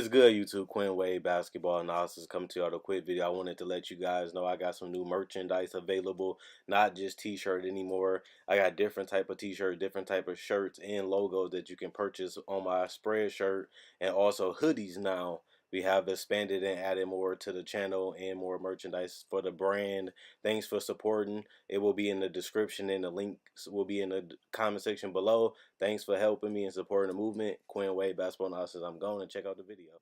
is good, YouTube? Quinn Wade Basketball Analysis coming to you with a quick video. I wanted to let you guys know I got some new merchandise available, not just t-shirt anymore. I got different type of t-shirts, different type of shirts and logos that you can purchase on my spread shirt, and also hoodies now. We have expanded and added more to the channel and more merchandise for the brand. Thanks for supporting. It will be in the description and the links will be in the comment section below. Thanks for helping me and supporting the movement. Quinn Wade Basketball Analysis. I'm going to check out the video.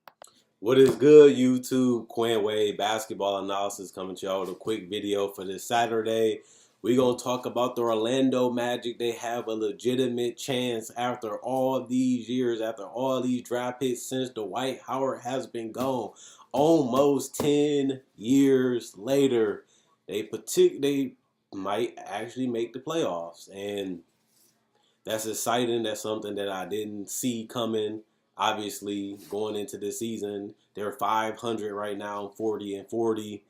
What is good, YouTube? Quinn Wade Basketball Analysis coming to y'all with a quick video for this Saturday. We're going to talk about the Orlando Magic. They have a legitimate chance after all these years, after all these draft picks since Dwight Howard has been gone. Almost 10 years later, they might actually make the playoffs. And that's exciting. That's something that I didn't see coming. Obviously, going into the season, they're 500 right now, 40-40.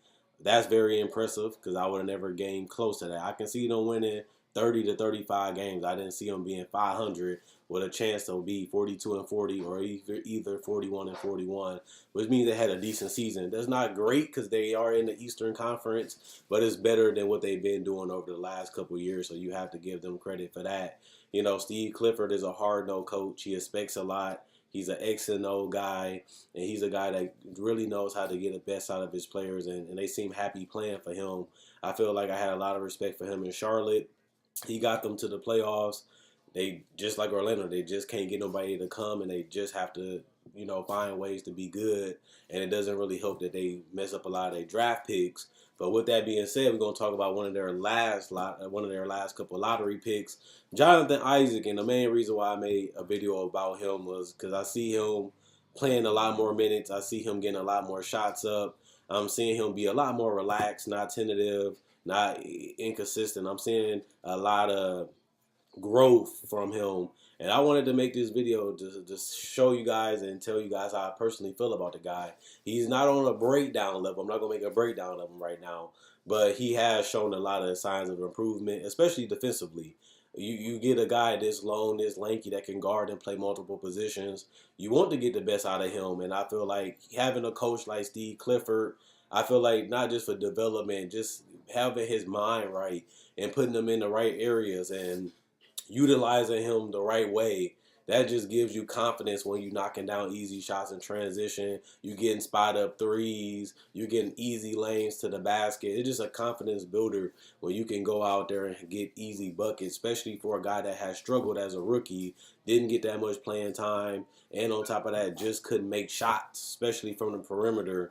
That's very impressive because I would have never gained close to that. I can see them winning 30 to 35 games. I didn't see them being 500 with a chance to be 42-40 or either 41-41, which means they had a decent season. That's not great because they are in the Eastern Conference, but it's better than what they've been doing over the last couple of years, so you have to give them credit for that. You know, Steve Clifford is a hard-nosed coach. He expects a lot. He's an X and O guy, and he's a guy that really knows how to get the best out of his players, and they seem happy playing for him. I feel like I had a lot of respect for him in Charlotte. He got them to the playoffs. They, just like Orlando, they just can't get nobody to come, and they just have to, find ways to be good. And it doesn't really help that they mess up a lot of their draft picks. But with that being said, we're gonna talk about one of their last couple lottery picks, Jonathan Isaac. And the main reason why I made a video about him was because I see him playing a lot more minutes. I see him getting a lot more shots up. I'm seeing him be a lot more relaxed, not tentative, not inconsistent. I'm seeing a lot of growth from him. And I wanted to make this video to show you guys and tell you guys how I personally feel about the guy. He's not on a breakdown level. I'm not going to make a breakdown of him right now. But he has shown a lot of signs of improvement, especially defensively. You get a guy this long, this lanky that can guard and play multiple positions. You want to get the best out of him. And I feel like having a coach like Steve Clifford, I feel like not just for development, just having his mind right and putting him in the right areas and utilizing him the right way, that just gives you confidence when you're knocking down easy shots in transition. You're getting spot up threes. You're getting easy lanes to the basket. It's just a confidence builder when you can go out there and get easy buckets, especially for a guy that has struggled as a rookie, didn't get that much playing time, and on top of that, just couldn't make shots, especially from the perimeter.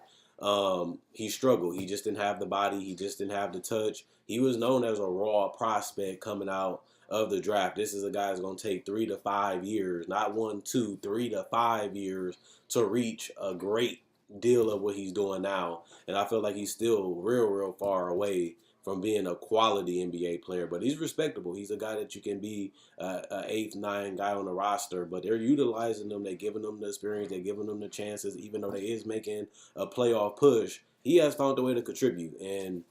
He struggled. He just didn't have the body. He just didn't have the touch. He was known as a raw prospect coming out of the draft. This is a guy that's going to take 3 to 5 years, not 1, 2, 3 to 5 years to reach a great deal of what he's doing now. And I feel like he's still real far away from being a quality NBA player, but he's respectable. He's a guy that you can be an eighth, ninth guy on the roster, but they're utilizing them. They're giving them the experience. They're giving them the chances, even though they is making a playoff push. He has found a way to contribute, and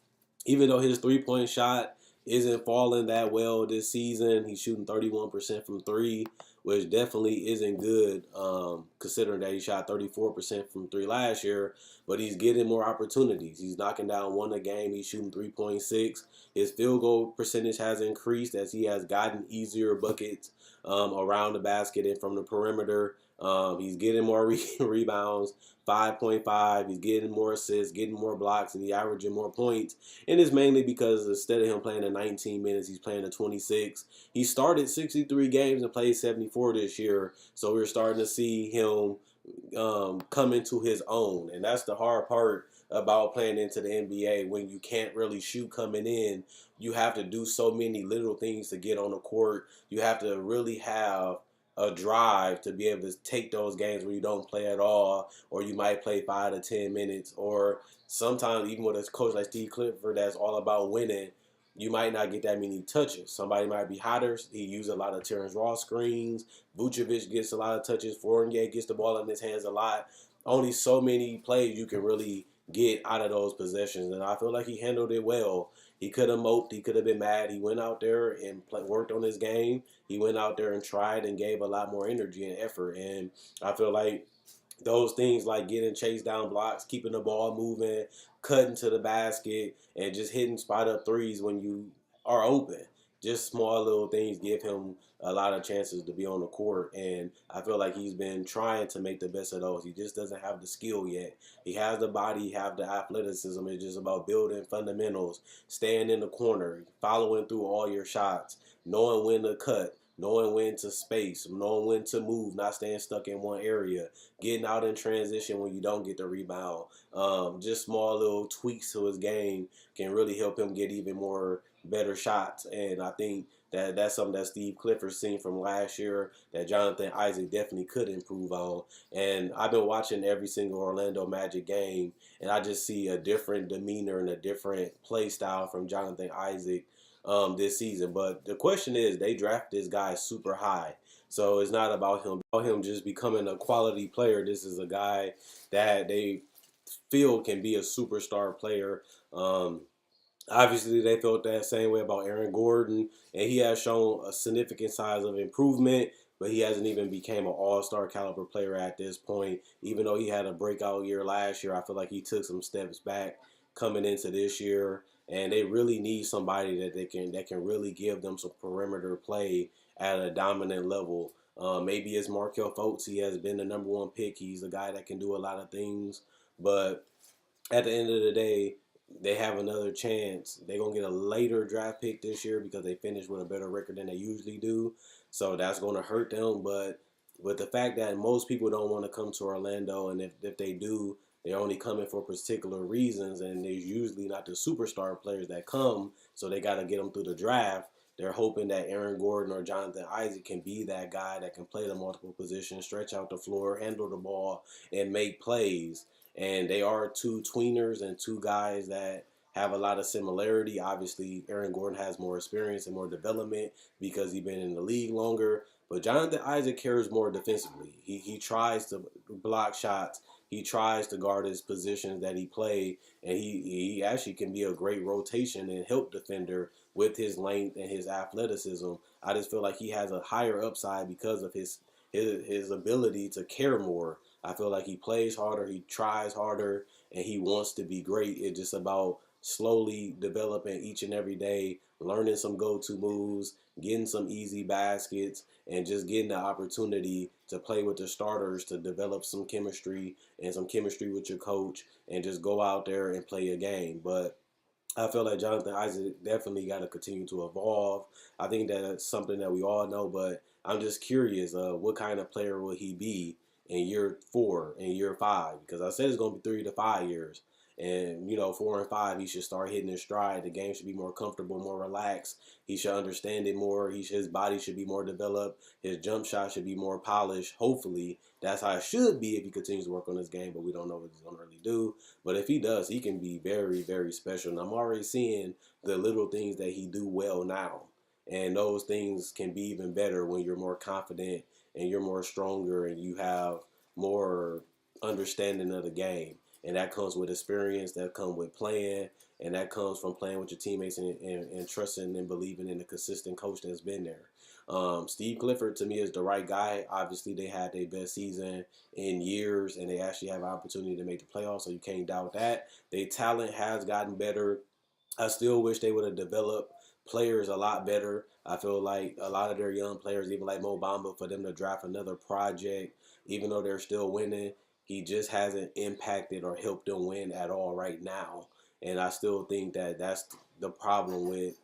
even though his three-point shot isn't falling that well this season, he's shooting 31% from three, which definitely isn't good, considering that he shot 34% from three last year. But he's getting more opportunities. He's knocking down one a game. He's shooting 3.6. His field goal percentage has increased as he has gotten easier buckets around the basket and from the perimeter. He's getting more rebounds, 5.5. He's getting more assists, getting more blocks, and he's averaging more points. And it's mainly because instead of him playing in 19 minutes, he's playing in 26. He started 63 games and played 74 this year. So we're starting to see him come into his own. And that's the hard part about playing into the NBA. When you can't really shoot coming in, you have to do so many little things to get on the court. You have to really have a drive to be able to take those games where you don't play at all, or you might play 5 to 10 minutes, or sometimes even with a coach like Steve Clifford that's all about winning, you might not get that many touches. Somebody might be hotter. He uses a lot of Terrence Ross screens. Vucevic gets a lot of touches. Fournier gets the ball in his hands a lot. Only so many plays you can really get out of those possessions, and I feel like he handled it well. He could have moped. He could have been mad. He went out there and worked on his game. He went out there and tried and gave a lot more energy and effort, and I feel like those things like getting chased down blocks, keeping the ball moving, cutting to the basket, and just hitting spot up threes when you are open. Just small little things give him a lot of chances to be on the court, and I feel like he's been trying to make the best of those. He just doesn't have the skill yet. He has the body, he has the athleticism. It's just about building fundamentals, staying in the corner, following through all your shots, knowing when to cut, knowing when to space, knowing when to move, not staying stuck in one area, getting out in transition when you don't get the rebound. Just small little tweaks to his game can really help him get even more better shots. And I think that that's something that Steve Clifford seen from last year that Jonathan Isaac definitely could improve on. And I've been watching every single Orlando Magic game, and I just see a different demeanor and a different play style from Jonathan Isaac this season. But the question is, they draft this guy super high. So it's not about him just becoming a quality player. This is a guy that they feel can be a superstar player. Obviously, they felt that same way about Aaron Gordon, and he has shown a significant size of improvement, but he hasn't even became an all-star caliber player at this point. Even though he had a breakout year last year, I feel like he took some steps back coming into this year, and they really need somebody that can really give them some perimeter play at a dominant level. Maybe it's Markel Fultz. He has been the number one pick. He's a guy that can do a lot of things, but at the end of the day, they have another chance. They're gonna get a later draft pick this year because they finished with a better record than they usually do. So that's gonna hurt them. But with the fact that most people don't want to come to Orlando, and if they do, they're only coming for particular reasons, and there's usually not the superstar players that come, so they got to get them through the draft. They're hoping that Aaron Gordon or Jonathan Isaac can be that guy that can play the multiple positions, stretch out the floor, handle the ball, and make plays. And they are two tweeners and two guys that have a lot of similarity. Obviously, Aaron Gordon has more experience and more development because he's been in the league longer. But Jonathan Isaac cares more defensively. He tries to block shots. He tries to guard his positions that he played, and he actually can be a great rotation and help defender with his length and his athleticism. I just feel like he has a higher upside because of his ability to care more. I feel like he plays harder, he tries harder, and he wants to be great. It's just about slowly developing each and every day, learning some go-to moves, getting some easy baskets, and just getting the opportunity to play with the starters to develop some chemistry and some chemistry with your coach and just go out there and play a game. But I feel like Jonathan Isaac definitely got to continue to evolve. I think that's something that we all know, but I'm just curious, what kind of player will he be in year 4 and year 5? Because I said it's going to be 3 to 5 years, and 4 and 5, he should start hitting his stride. The game should be more comfortable, more relaxed. He should understand it more. His body should be more developed. His jump shot should be more polished. Hopefully, that's how it should be if he continues to work on his game. But we don't know what he's going to really do. But if he does, he can be very, very special. And I'm already seeing the little things that he do well now. And those things can be even better when you're more confident and you're more stronger and you have more understanding of the game. And that comes with experience, that comes with playing, and that comes from playing with your teammates and trusting and believing in the consistent coach that's been there. Steve Clifford to me is the right guy. Obviously, they had their best season in years, and they actually have an opportunity to make the playoffs, so you can't doubt that. Their talent has gotten better. I still wish they would have developed players a lot better. I feel like a lot of their young players, even like Mo Bamba, for them to draft another project, even though they're still winning, he just hasn't impacted or helped them win at all right now. And I still think that that's the problem with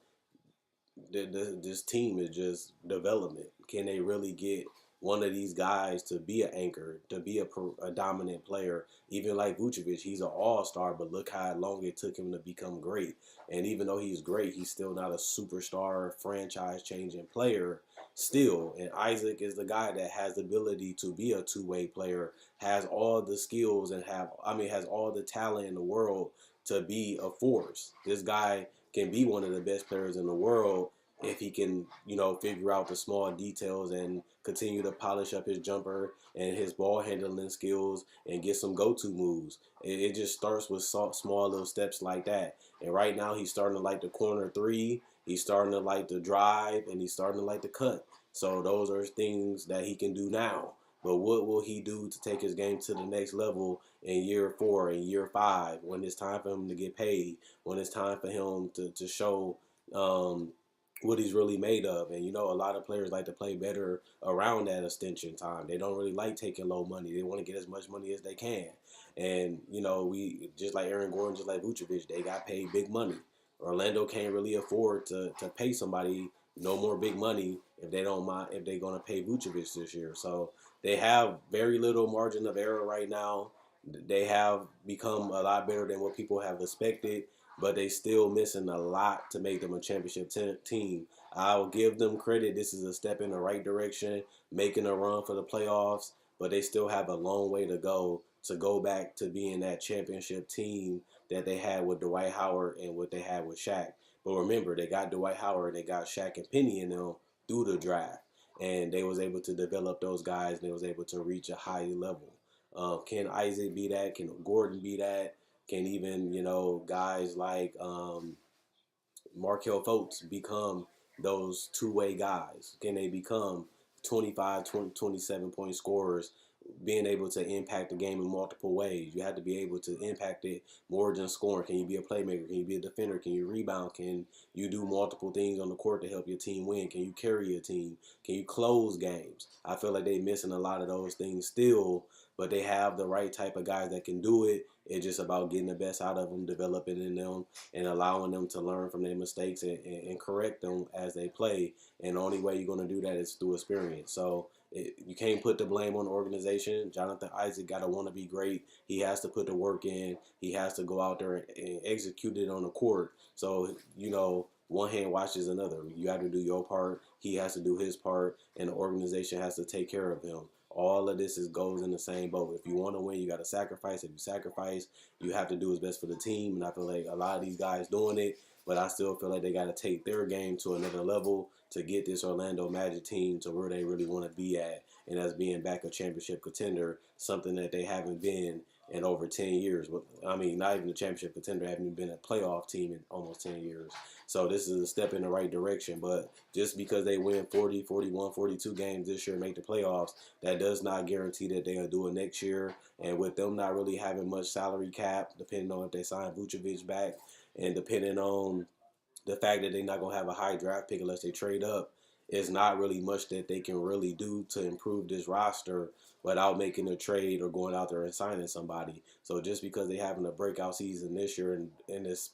this team is just development. Can they really get one of these guys to be an anchor, to be a dominant player? Even like Vucevic, he's an all-star, but look how long it took him to become great. And even though he's great, he's still not a superstar, franchise-changing player still. And Isaac is the guy that has the ability to be a two-way player, has all the skills and has all the talent in the world to be a force. This guy can be one of the best players in the world if he can, figure out the small details and continue to polish up his jumper and his ball handling skills and get some go-to moves. It just starts with small little steps like that. And right now he's starting to like the corner three. He's starting to like the drive, and he's starting to like the cut. So those are things that he can do now. But what will he do to take his game to the next level in year 4 and year 5 when it's time for him to get paid, when it's time for him to show um, what he's really made of? And you know, a lot of players like to play better around that extension time. They don't really like taking low money. They want to get as much money as they can. And you know, we just like Aaron Gordon, just like Vucevic, they got paid big money. Orlando can't really afford to pay somebody no more big money if they don't mind if they're gonna pay Vucevic this year. So they have very little margin of error right now. They have become a lot better than what people have expected, but they still missing a lot to make them a championship team. I'll give them credit. This is a step in the right direction, making a run for the playoffs, but they still have a long way to go back to being that championship team that they had with Dwight Howard and what they had with Shaq. But remember, they got Dwight Howard and they got Shaq and Penny in them through the draft, and they was able to develop those guys, and they was able to reach a high level. Can Isaac be that? Can Gordon be that? Can even guys like Markel Fultz become those two-way guys? Can they become 25, 20, 27-point scorers, being able to impact the game in multiple ways? You have to be able to impact it more than scoring. Can you be a playmaker? Can you be a defender? Can you rebound? Can you do multiple things on the court to help your team win? Can you carry your team? Can you close games? I feel like they're missing a lot of those things still, but they have the right type of guys that can do it. It's just about getting the best out of them, developing in them, and allowing them to learn from their mistakes and correct them as they play. And the only way you're going to do that is through experience. So you can't put the blame on the organization. Jonathan Isaac got to want to be great. He has to put the work in. He has to go out there and execute it on the court. So, one hand washes another. You have to do your part. He has to do his part. And the organization has to take care of him. All of this goes in the same boat. If you want to win, you got to sacrifice. If you sacrifice, you have to do what's best for the team. And I feel like a lot of these guys doing it, but I still feel like they got to take their game to another level to get this Orlando Magic team to where they really want to be at, and that's being back a championship contender, something that they haven't been in over 10 years. I mean, not even a championship contender, haven't even been a playoff team in almost 10 years. So this is a step in the right direction. But just because they win 40, 41, 42 games this year and make the playoffs, that does not guarantee that they'll do it next year. And with them not really having much salary cap, depending on if they sign Vucevic back, and depending on the fact that they're not going to have a high draft pick unless they trade up, is not really much that they can really do to improve this roster without making a trade or going out there and signing somebody. So just because they're having a breakout season this year and it's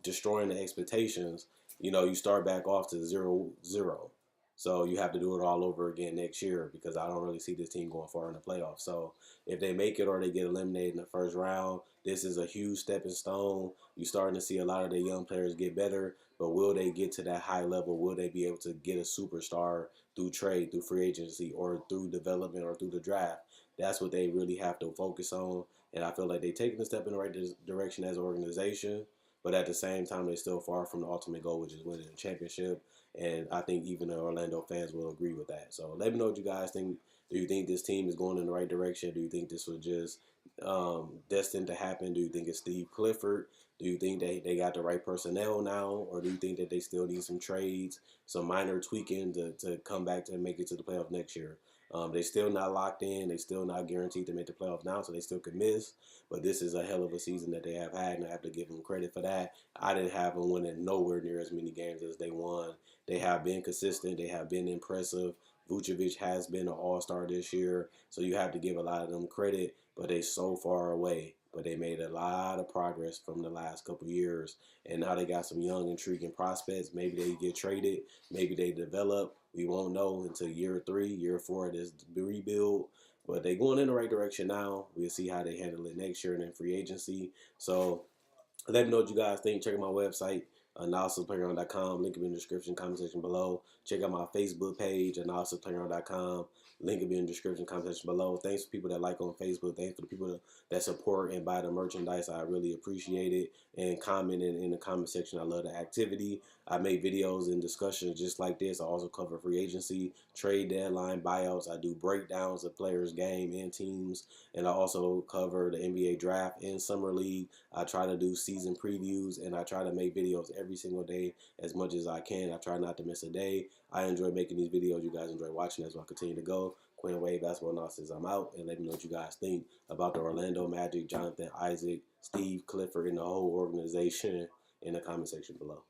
destroying the expectations, you start back off to 0-0. So you have to do it all over again next year, because I don't really see this team going far in the playoffs. So if they make it or they get eliminated in the first round, this is a huge stepping stone. You're starting to see a lot of the young players get better, but will they get to that high level? Will they be able to get a superstar through trade, through free agency, or through development, or through the draft? That's what they really have to focus on. And I feel like they're taking a step in the right direction as an organization, but at the same time, they're still far from the ultimate goal, which is winning a championship. And I think even the Orlando fans will agree with that. So let me know what you guys think. Do you think this team is going in the right direction? Do you think this was just destined to happen? Do you think it's Steve Clifford? Do you think they got the right personnel now? Or do you think that they still need some trades, some minor tweaking to come back to make it to the playoffs next year? They still not locked in. They still not guaranteed to make the playoffs now, so they still could miss. But this is a hell of a season that they have had, and I have to give them credit for that. I didn't have them winning nowhere near as many games as they won. They have been consistent. They have been impressive. Vucevic has been an all-star this year, so you have to give a lot of them credit, but they so far away. But they made a lot of progress from the last couple of years, and now they got some young, intriguing prospects. Maybe they get traded. Maybe they develop. We won't know until year 3, year 4 of this rebuild. But they're going in the right direction now. We'll see how they handle it next year and in free agency. So let me know what you guys think. Check out my website, analysisplayground.com. Link will be in the description, comment section below. Check out my Facebook page, analysisplayground.com. Link will be in the description, comment section below. Thanks for people that like on Facebook. Thanks for the people that support and buy the merchandise. I really appreciate it. And comment in the comment section. I love the activity. I make videos and discussions just like this. I also cover free agency, trade deadline, buyouts. I do breakdowns of players' game and teams. And I also cover the NBA draft and summer league. I try to do season previews, and I try to make videos every every single day as much as I can. I try not to miss a day. I enjoy making these videos. You guys enjoy watching as well. Continue to go. Quinn Wade Basketball Analysis. I'm out, and let me know what you guys think about the Orlando Magic, Jonathan Isaac, Steve Clifford, and the whole organization in the comment section below.